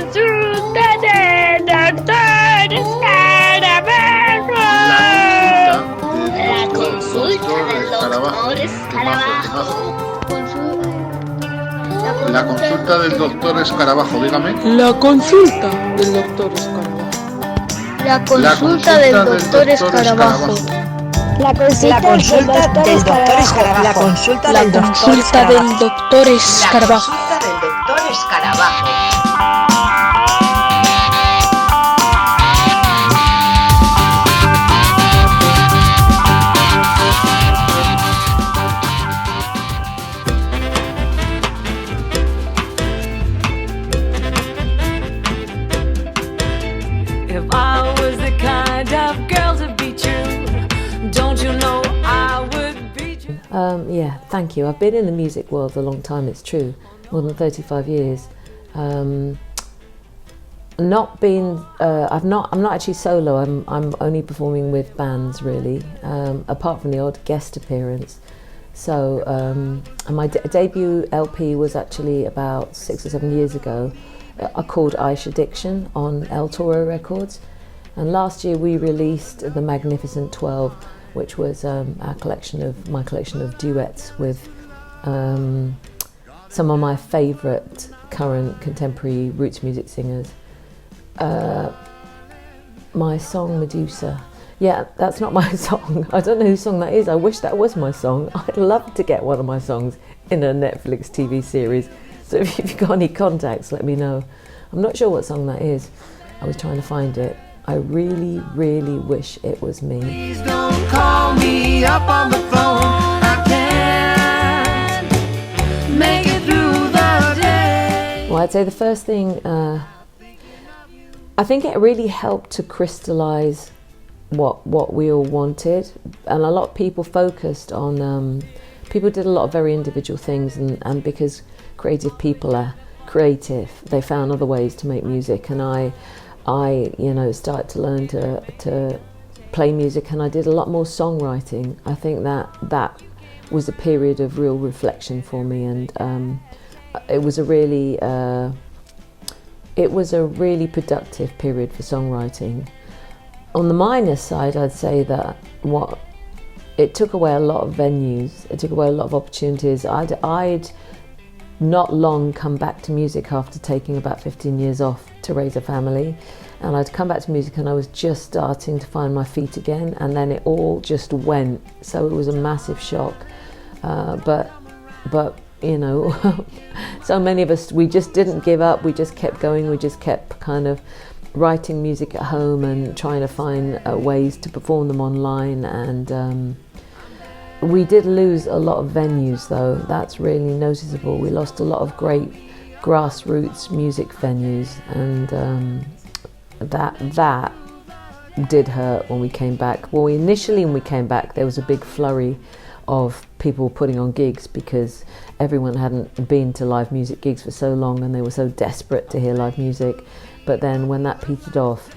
La consulta del doctor Escarabajo, dígame. La consulta del doctor Escarabajo. La consulta del doctor Escarabajo. La consulta del doctor Escarabajo. La consulta La del doctor consulta del doctor Escarabajo. La consulta del doctor Escarabajo. Yeah, thank you. I've been in the music world a long time, it's true, more than 35 years. I'm not actually solo. I'm only performing with bands really, apart from the odd guest appearance. So my debut LP was actually about 6 or 7 years ago. Called Aisha Diction on El Toro Records, and last year we released the Magnificent 12, which was my collection of duets with some of my favourite current contemporary roots music singers. My song Medusa, yeah, that's not my song. I don't know whose song that is. I wish that was my song. I'd love to get one of my songs in a Netflix TV series. So if you've got any contacts, let me know. I'm not sure what song that is. I was trying to find it. I really, really wish it was me. Please don't call me up on the phone. I can't make it through the day. Well, I'd say the first thing, I think it really helped to crystallise what we all wanted, and a lot of people focused on, people did a lot of very individual things, and because creative people are creative, they found other ways to make music, and I started to learn to play music, and I did a lot more songwriting. I think that was a period of real reflection for me, and it was a really productive period for songwriting. On the minus side, I'd say that it took away a lot of venues, it took away a lot of opportunities. I'd not long come back to music after taking about 15 years off to raise a family, and I'd come back to music and I was just starting to find my feet again, and then it all just went, so it was a massive shock, but you know, so many of us, we just didn't give up, we just kept going, we just kept kind of writing music at home and trying to find ways to perform them online, and we did lose a lot of venues though. That's really noticeable. We lost a lot of great grassroots music venues, and that did hurt when we came back. Well, initially when we came back, there was a big flurry of people putting on gigs because everyone hadn't been to live music gigs for so long, and they were so desperate to hear live music. But then when that petered off,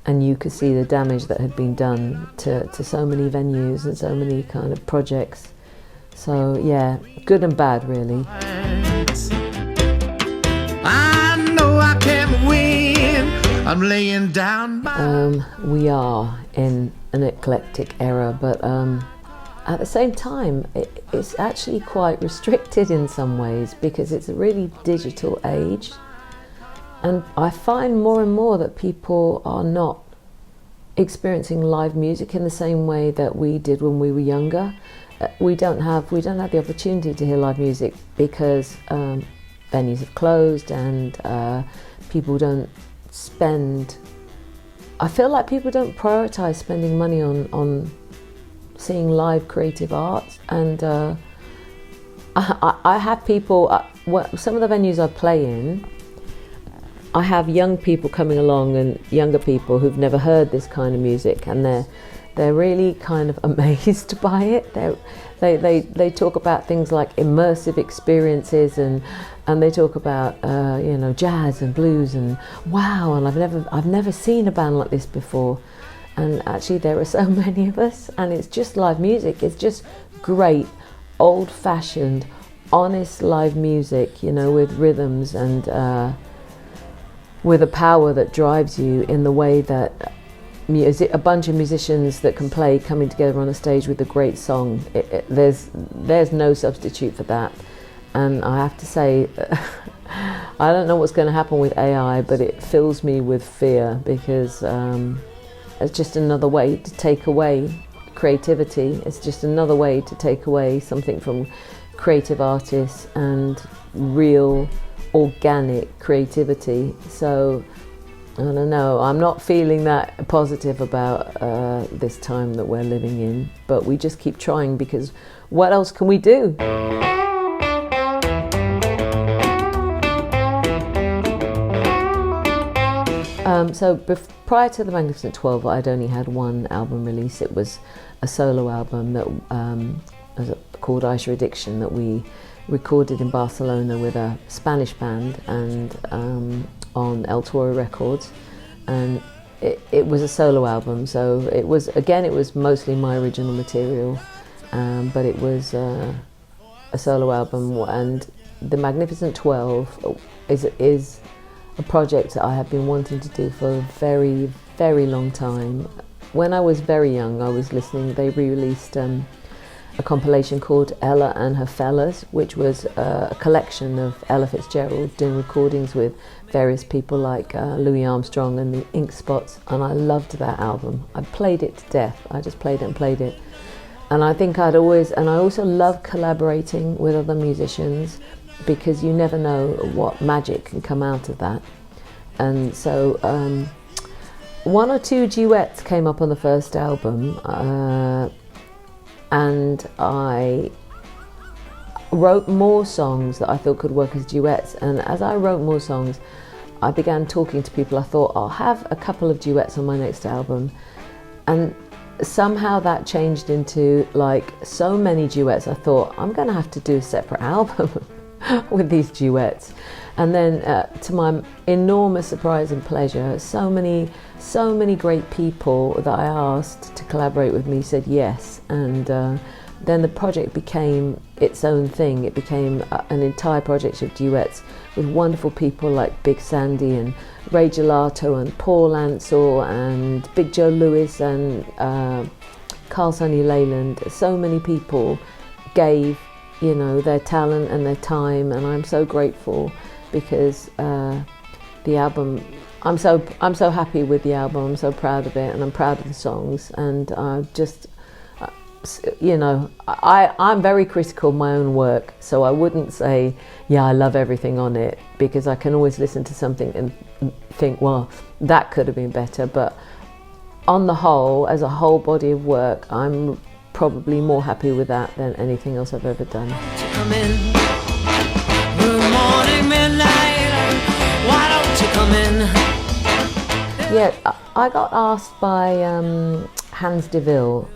and you could see the damage that had been done to so many venues and so many kind of projects. So yeah, good and bad really. I know I can't win. I'm laying down we are in an eclectic era, but at the same time it's actually quite restricted in some ways, because it's a really digital age. And I find more and more that people are not experiencing live music in the same way that we did when we were younger. We don't have the opportunity to hear live music because venues have closed, and people don't spend. I feel like people don't prioritise spending money on seeing live creative art, and I have people. Some of the venues I play in, I have young people coming along, and younger people who've never heard this kind of music, and they're really kind of amazed by it. They talk about things like immersive experiences, and they talk about jazz and blues, and wow, and I've never seen a band like this before. And actually there are so many of us, and it's just live music. It's just great old-fashioned honest live music, with rhythms, and with a power that drives you in the way that a bunch of musicians that can play coming together on a stage with a great song. There's no substitute for that. And I have to say, I don't know what's going to happen with AI, but it fills me with fear, because it's just another way to take away creativity. It's just another way to take away something from creative artists and real organic creativity. So I don't know, I'm not feeling that positive about this time that we're living in, but we just keep trying, because what else can we do? So prior to the Magnificent 12, I'd only had one album release. It was a solo album that called Aisha Addiction, that we recorded in Barcelona with a Spanish band and on El Toro Records, and it was a solo album. So it was mostly my original material, but it was a solo album. And the Magnificent 12 is a project that I have been wanting to do for a very, very long time. When I was very young, I was listening, they re-released a compilation called Ella and Her Fellas, which was a collection of Ella Fitzgerald doing recordings with various people like Louis Armstrong and the Ink Spots, and I loved that album. I played it to death. I just played it and played it. And I think I also love collaborating with other musicians, because you never know what magic can come out of that. And so one or two duets came up on the first album, and I wrote more songs that I thought could work as duets. And as I wrote more songs, I began talking to people. I thought, I'll have a couple of duets on my next album. And somehow that changed into like so many duets. I thought, I'm going to have to do a separate album with these duets. And then to my enormous surprise and pleasure, so many great people that I asked to collaborate with me said yes. And then the project became its own thing. It became an entire project of duets with wonderful people like Big Sandy and Ray Gelato and Paul Ansell and Big Joe Lewis and Carl Sonny Leyland. So many people gave their talent and their time, and I'm so grateful, because the album, I'm so happy with the album. I'm so proud of it, and I'm proud of the songs, and I'm very critical of my own work, so I wouldn't say, yeah, I love everything on it, because I can always listen to something and think, well, that could have been better. But on the whole, as a whole body of work, I'm probably more happy with that than anything else I've ever done. Come in. Good morning, midnight. Why don't you come in? Yeah, I got asked by Hans de Ville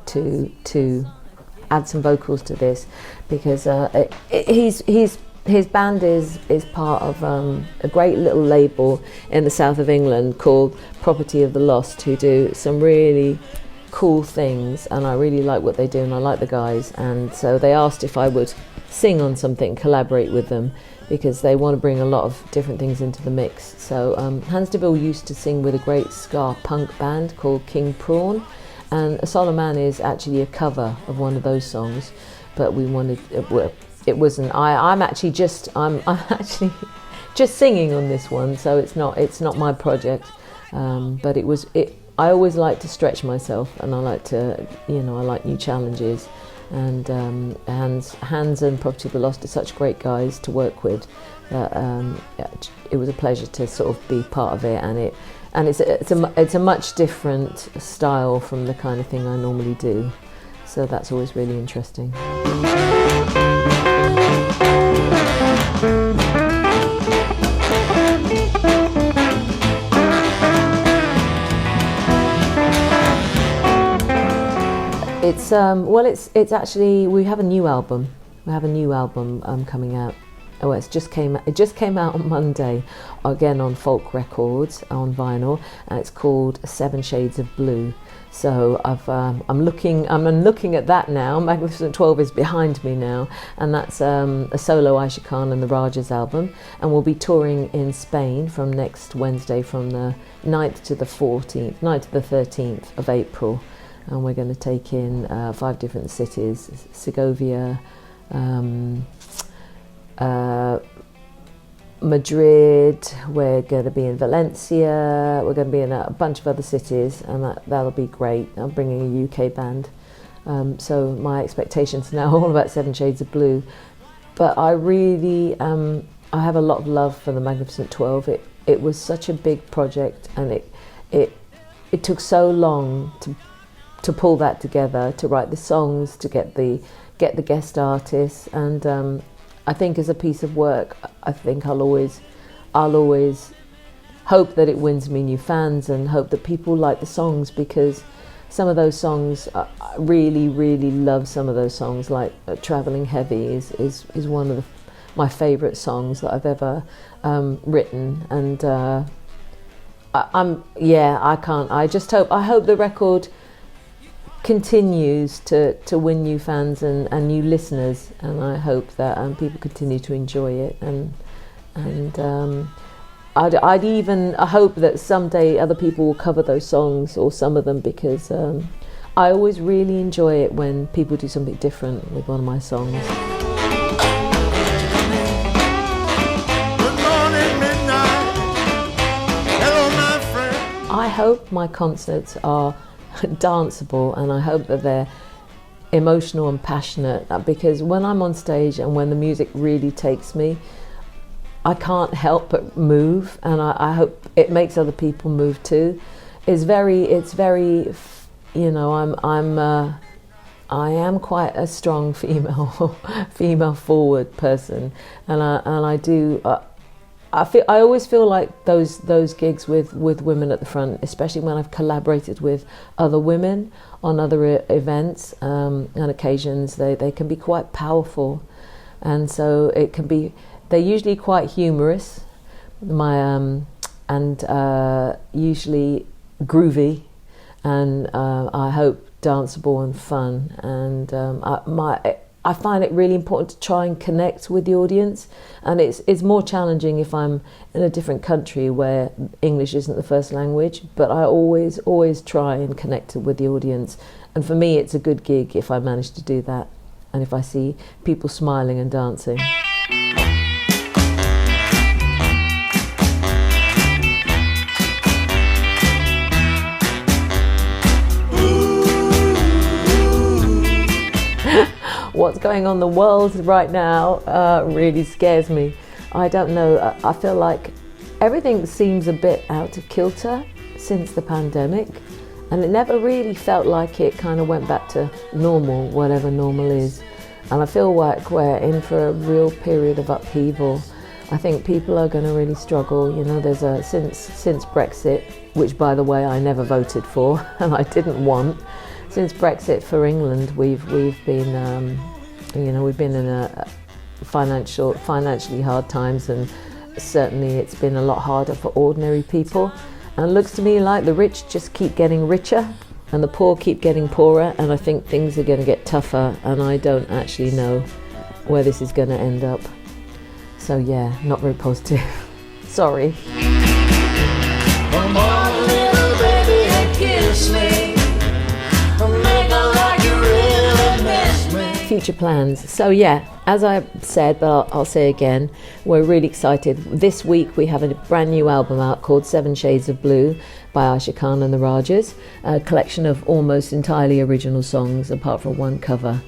to add some vocals to this, because his band is part of a great little label in the south of England called Property of the Lost, who do some really cool things, and I really like what they do, and I like the guys. And so they asked if I would sing on something, collaborate with them, because they want to bring a lot of different things into the mix. So Hans de Ville used to sing with a great ska punk band called King Prawn, and A Solomon is actually a cover of one of those songs, but we wanted it wasn't. I'm actually just singing on this one, so it's not my project, but I always like to stretch myself, and I like to, I like new challenges. And Hans and Property of the Lost are such great guys to work with that it was a pleasure to sort of be part of it. And it's a much different style from the kind of thing I normally do. So that's always really interesting. It's actually, we have a new album. We have a new album coming out. Oh, it just came out on Monday, again on Folk Records on vinyl, and it's called 7 Shades of Blue. So I'm looking at that now. Magnificent 12 is behind me now, and that's a solo Aisha Khan and the Rajahs album, and we'll be touring in Spain from next Wednesday, from the 9th to the 13th of April, and we're going to take in 5 different cities: Segovia, Madrid, we're going to be in Valencia, we're going to be in a bunch of other cities, and that'll be great. I'm bringing a UK band, so my expectations are now all about 7 Shades of Blue. But I really, I have a lot of love for the Magnificent 12. It was such a big project, and it took so long to pull that together, to write the songs, to get the guest artists, and I think as a piece of work, I think I'll always hope that it wins me new fans, and hope that people like the songs, because some of those songs, I really, really love some of those songs, like Traveling Heavy is one of my favourite songs that I've ever written, and I hope the record continues to win new fans and new listeners, and I hope that people continue to enjoy it, and I'd even hope that someday other people will cover those songs, or some of them, because I always really enjoy it when people do something different with one of my songs. I hope my concerts are danceable, and I hope that they're emotional and passionate, because when I'm on stage and when the music really takes me, I can't help but move, and I hope it makes other people move too. It's very, you know, I am quite a strong female forward person, and I always feel like those gigs with women at the front, especially when I've collaborated with other women on other events and occasions, they can be quite powerful, and so they're usually quite humorous, and usually groovy, and I hope danceable and fun, and I find it really important to try and connect with the audience, and it's more challenging if I'm in a different country where English isn't the first language, but I always try and connect with the audience, and for me it's a good gig if I manage to do that, and if I see people smiling and dancing. What's going on in the world right now really scares me. I don't know, I feel like everything seems a bit out of kilter since the pandemic, and it never really felt like it kind of went back to normal, whatever normal is. And I feel like we're in for a real period of upheaval. I think people are going to really struggle. You know, there's since Brexit, which by the way I never voted for and I didn't want. Since Brexit for England, we've been, we've been in a financially hard times, and certainly it's been a lot harder for ordinary people. And it looks to me like the rich just keep getting richer, and the poor keep getting poorer. And I think things are going to get tougher, and I don't actually know where this is going to end up. So yeah, not very positive. Sorry. Come on, little baby, and kiss me. Future plans. So yeah, as I said, but I'll say again, we're really excited. This week we have a brand new album out called 7 Shades of Blue by Aisha Khan and the Rajahs, a collection of almost entirely original songs apart from one cover.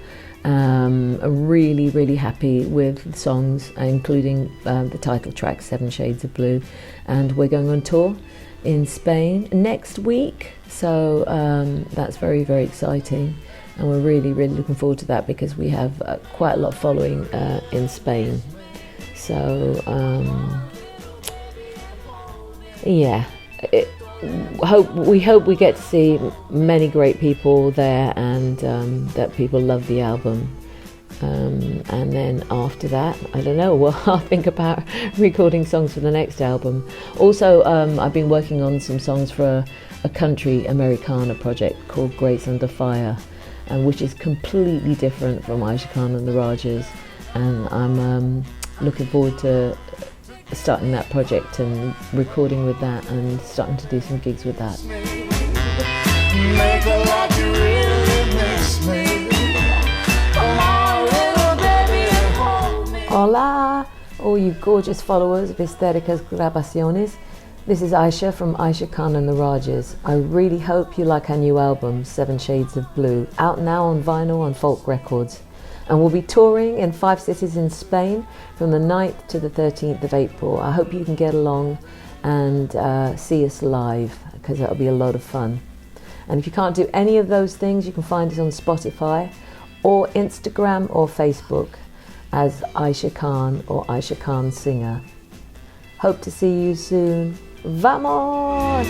I'm really, really happy with the songs, including the title track 7 Shades of Blue, and we're going on tour in Spain next week, so that's very, very exciting. And we're really, really looking forward to that, because we have quite a lot of following in Spain. So, yeah, we hope we get to see many great people there, and that people love the album. And then after that, I don't know, well, I'll think about recording songs for the next album. Also, I've been working on some songs for a country Americana project called Grace Under Fire, and which is completely different from Aisha Khan and the Rajahs, and I'm looking forward to starting that project and recording with that and starting to do some gigs with that. Hola, all you gorgeous followers of Hysterica's Grabaciones. This is Aisha from Aisha Khan and the Rajahs. I really hope you like our new album, 7 Shades of Blue, out now on vinyl and folk records. And we'll be touring in 5 cities in Spain from the 9th to the 13th of April. I hope you can get along and see us live, because that'll be a lot of fun. And if you can't do any of those things, you can find us on Spotify or Instagram or Facebook as Aisha Khan or Aisha Khan Singer. Hope to see you soon. Vamos!